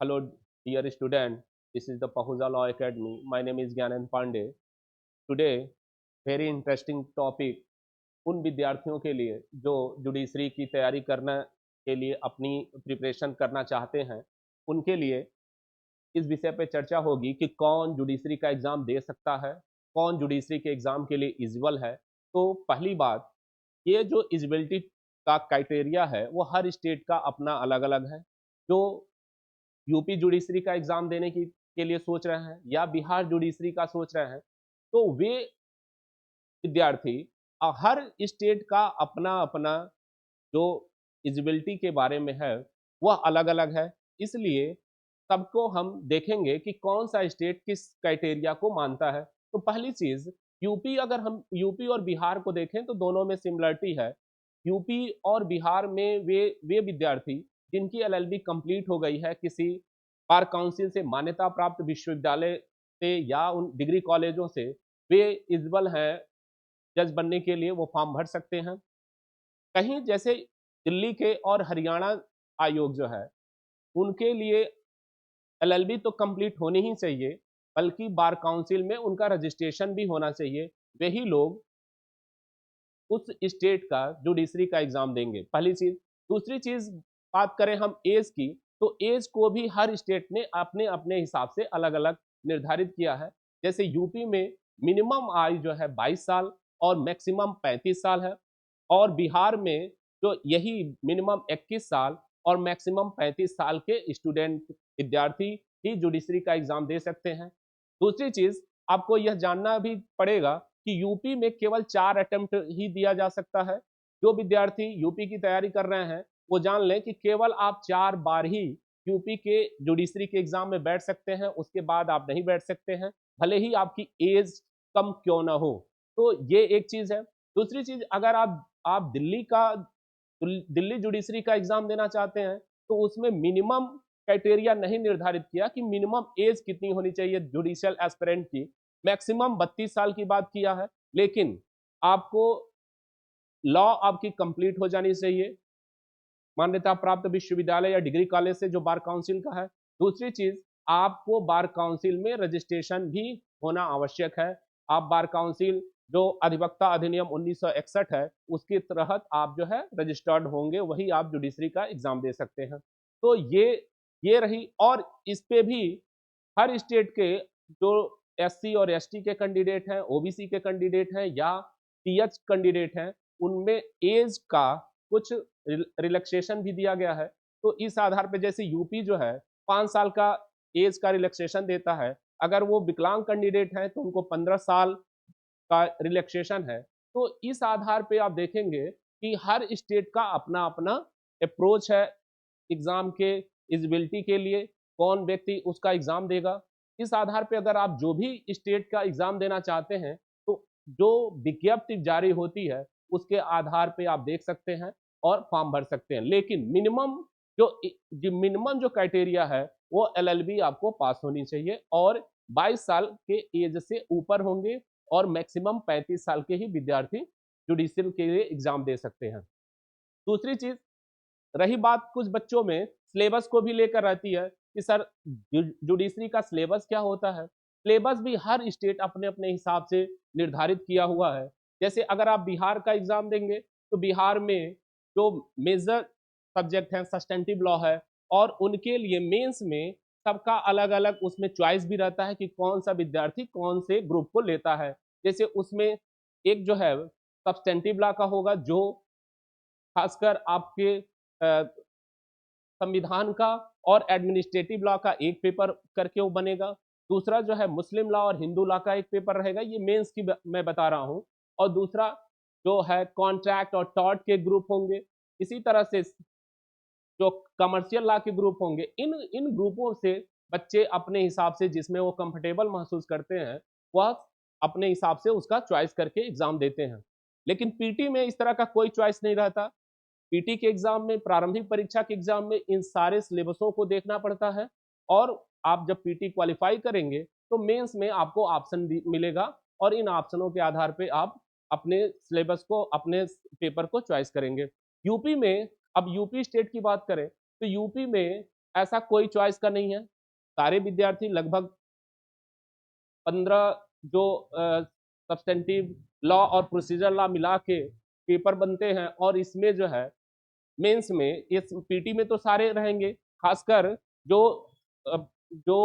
Hello, dear student. This is the Pahuja Law Academy. My name is Gyanan Pandey. Today, very interesting topic उन विद्यार्थियों के लिए जो judiciary की तैयारी करना के लिए अपनी प्रिपरेशन करना चाहते हैं, उनके लिए इस विषय पे चर्चा होगी कि कौन जुडिशरी का एग्ज़ाम दे सकता है, कौन जुडिशरी के एग्ज़ाम के लिए एलिजिबल है। तो पहली बात, ये जो एलिजिबिलिटी का क्राइटेरिया है, वो हर स्टेट का अपना अलग-अलग है। जो यूपी जुडिशरी का एग्ज़ाम देने की के लिए सोच रहे हैं या बिहार जुडिशरी का सोच रहे हैं, तो वे विद्यार्थी हर स्टेट का अपना-अपना जो एलिजिबिलिटी के बारे में है, वह अलग-अलग है। इसलिए सबको हम देखेंगे कि कौन-सा स्टेट किस क्राइटेरिया को मानता है। तो पहली चीज़, यूपी अगर हम यूपी और बिहार को देखें तो दोनों में सिमिलरिटी है। यूपी और बिहार में वे विद्यार्थी जिनकी एलएलबी कंप्लीट हो गई है किसी बार काउंसिल से मान्यता प्राप्त विश्वविद्यालय से या उन डिग्री कॉलेजों से, वे एलिजिबल हैं जज बनने के लिए, वो फॉर्म भर सकते हैं। कहीं जैसे दिल्ली के और हरियाणा आयोग जो है, उनके लिए एलएलबी तो कंप्लीट होनी ही चाहिए, बल्कि बार काउंसिल में उनका रजिस्ट्रेशन भी होना चाहिए। वही लोग उस स्टेट का जुडिशरी का एग्ज़ाम देंगे, पहली चीज़। दूसरी चीज़, बात करें हम ऐज की, तो ऐज को भी हर स्टेट ने अपने-अपने हिसाब से अलग-अलग निर्धारित किया है। जैसे यूपी में मिनिमम आयु जो है 22 साल और मैक्सिमम 35 साल है, और बिहार में जो यही मिनिमम 21 साल और मैक्सिमम 35 साल के स्टूडेंट विद्यार्थी ही जुडिशरी का एग्ज़ाम दे सकते हैं। दूसरी चीज़, आपको यह जानना भी पड़ेगा कि यूपी में केवल 4 अटेम्प्ट ही दिया जा सकता है। जो विद्यार्थी यूपी की तैयारी कर रहे हैं, वो जान लें कि केवल आप 4 बार ही यूपी के जुडिशरी के एग्ज़ाम में बैठ सकते हैं, उसके बाद आप नहीं बैठ सकते हैं, भले ही आपकी एज कम क्यों ना हो। तो ये एक चीज़ है। दूसरी चीज़, अगर आप दिल्ली जुडिशरी का एग्ज़ाम देना चाहते हैं, तो उसमें मिनिमम क्राइटेरिया नहीं निर्धारित किया कि मिनिमम एज कितनी होनी चाहिए जुडिशियल एस्पिरेंट की। मैक्सिमम 32 साल की बात किया है, लेकिन आपको लॉ आपकी कंप्लीट हो जानी चाहिए, मान्यता प्राप्त विश्वविद्यालय या डिग्री कॉलेज से जो बार काउंसिल का है। दूसरी चीज़, आपको बार काउंसिल में रजिस्ट्रेशन भी होना आवश्यक है। आप बार काउंसिल जो अधिवक्ता अधिनियम 1961 है, उसके तहत आप जो है रजिस्टर्ड होंगे, वही आप जुडिशरी का एग्ज़ाम दे सकते हैं। तो ये रही, और इस पे भी हर स्टेट के जो एससी और एसटी के कैंडिडेट हैं, ओबीसी के कैंडिडेट हैं या टीएच कैंडिडेट हैं, उनमें एज का कुछ रिलैक्सेशन भी दिया गया है। तो इस आधार पे जैसे यूपी जो है 5 साल का एज का रिलैक्सेशन देता है, अगर वो विकलांग कैंडिडेट हैं तो उनको 15 साल का रिलैक्सेशन है। तो इस आधार पे आप देखेंगे कि हर स्टेट का अपना-अपना अप्रोच है एग्ज़ाम के एलिजिबिलिटी के लिए, कौन व्यक्ति उसका एग्ज़ाम देगा। इस आधार पे अगर आप जो भी स्टेट का एग्ज़ाम देना चाहते हैं, तो जो विज्ञप्ति जारी होती है, उसके आधार पे आप देख सकते हैं और फॉर्म भर सकते हैं। लेकिन मिनिमम जो क्राइटेरिया है, वो एलएलबी आपको पास होनी चाहिए और 22 साल के एज से ऊपर होंगे, और मैक्सिमम 35 साल के ही विद्यार्थी जुडिशियल के लिए एग्ज़ाम दे सकते हैं। दूसरी चीज़, रही बात कुछ बच्चों में सिलेबस को भी लेकर रहती है कि सर जुडिशरी का सिलेबस क्या होता है? सिलेबस भी हर स्टेट अपने-अपने हिसाब से निर्धारित किया हुआ है। जैसे अगर आप बिहार का एग्ज़ाम देंगे, तो बिहार में जो मेजर सब्जेक्ट हैं सब्स्टेंटिव लॉ है, और उनके लिए मेंस में सबका अलग-अलग उसमें चॉइस भी रहता है कि कौन-सा विद्यार्थी कौन से ग्रुप को लेता है। जैसे उसमें एक जो है सब्स्टेंटिव लॉ का होगा, जो खासकर आपके संविधान का और एडमिनिस्ट्रेटिव लॉ का एक पेपर करके वो बनेगा। दूसरा जो है मुस्लिम लॉ और हिंदू लॉ का एक पेपर रहेगा, ये मेंस की मैं बता रहा हूँ। और दूसरा जो है कॉन्ट्रैक्ट और टॉर्ट के ग्रुप होंगे। इसी तरह से जो कमर्शियल लॉ के ग्रुप होंगे, इन इन ग्रुपों से बच्चे अपने हिसाब से जिसमें वो कंफर्टेबल महसूस करते हैं, वह अपने हिसाब से उसका चॉइस करके एग्ज़ाम देते हैं। लेकिन पीटी में इस तरह का कोई चॉइस नहीं रहता। पीटी के एग्ज़ाम में, प्रारंभिक परीक्षा के एग्ज़ाम में इन सारे सिलेबसों को देखना पड़ता है, और आप जब पीटी क्वालीफाई करेंगे, तो मेंस में आपको ऑप्शन मिलेगा, और इन ऑप्शनों के आधार पे आप अपने सिलेबस को, अपने पेपर को चॉइस करेंगे। यूपी में, अब यूपी स्टेट की बात करें, तो यूपी में ऐसा कोई चॉइस का नहीं है। सारे विद्यार्थी लगभग 15 जो सब्सटेंटिव लॉ और प्रोसीजर लॉ मिला के पेपर बनते हैं, और इसमें जो है मेंस में, इस पीटी में तो सारे रहेंगे। खासकर जो अ, जो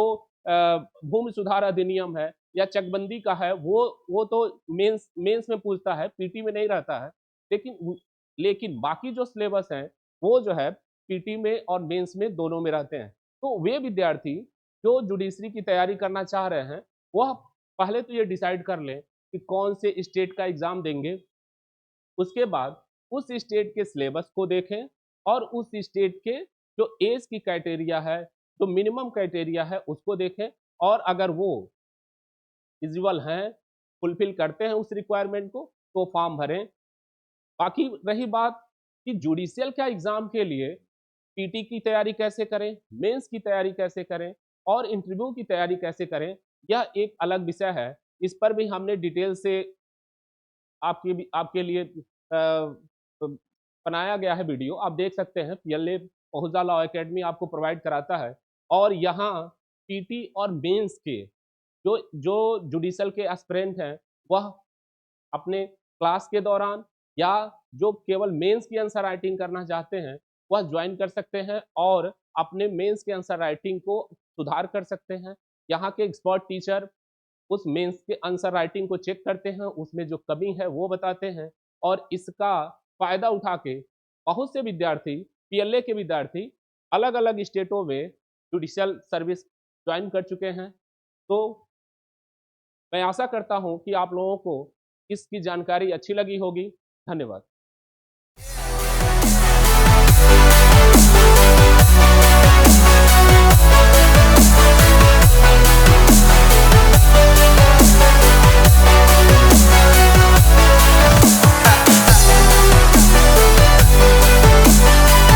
भूमि सुधार अधिनियम है या चकबंदी का है, वो तो मेंस मेंस में पूछता है, पीटी में नहीं रहता है। लेकिन बाकी जो सिलेबस है वो जो है पीटी में और मेंस में दोनों में रहते हैं। तो वे विद्यार्थी जो जुडिशरी की तैयारी करना चाह रहे हैं, वह पहले तो ये डिसाइड कर लें कि कौन से स्टेट का एग्जाम देंगे। उसके बाद उस स्टेट के सिलेबस को देखें और उस स्टेट के जो एज की क्राइटेरिया है, जो मिनिमम क्राइटेरिया है, उसको देखें, और अगर वो इलिजिबल हैं, फुलफिल करते हैं उस रिक्वायरमेंट को, तो फॉर्म भरें। बाकी रही बात कि जुडिशियल का एग्जाम के लिए पीटी की तैयारी कैसे करें, मेंस की तैयारी कैसे करें और इंटरव्यू की तैयारी कैसे करें, यह एक अलग विषय है। इस पर भी हमने डिटेल से आपके लिए बनाया गया है वीडियो, आप देख सकते हैं। पीएलए पहुजा लॉ एकेडमी आपको प्रोवाइड कराता है, और यहाँ पीटी और मेंस के जो जो जुडिशल के एस्पिरेंट हैं, वह अपने क्लास के दौरान या जो केवल मेंस की आंसर राइटिंग करना चाहते हैं, वह ज्वाइन कर सकते हैं और अपने मेंस के आंसर राइटिंग को सुधार कर सकते हैं। यहाँ के एक्सपर्ट टीचर उस मेंस के आंसर राइटिंग को चेक करते हैं, उसमें जो कमी है वो बताते हैं, और इसका फ़ायदा उठा के बहुत से विद्यार्थी, पीएलए के विद्यार्थी अलग-अलग स्टेटों में जुडिशियल सर्विस ज्वाइन कर चुके हैं। तो मैं आशा करता हूँ कि आप लोगों को इसकी जानकारी अच्छी लगी होगी। धन्यवाद।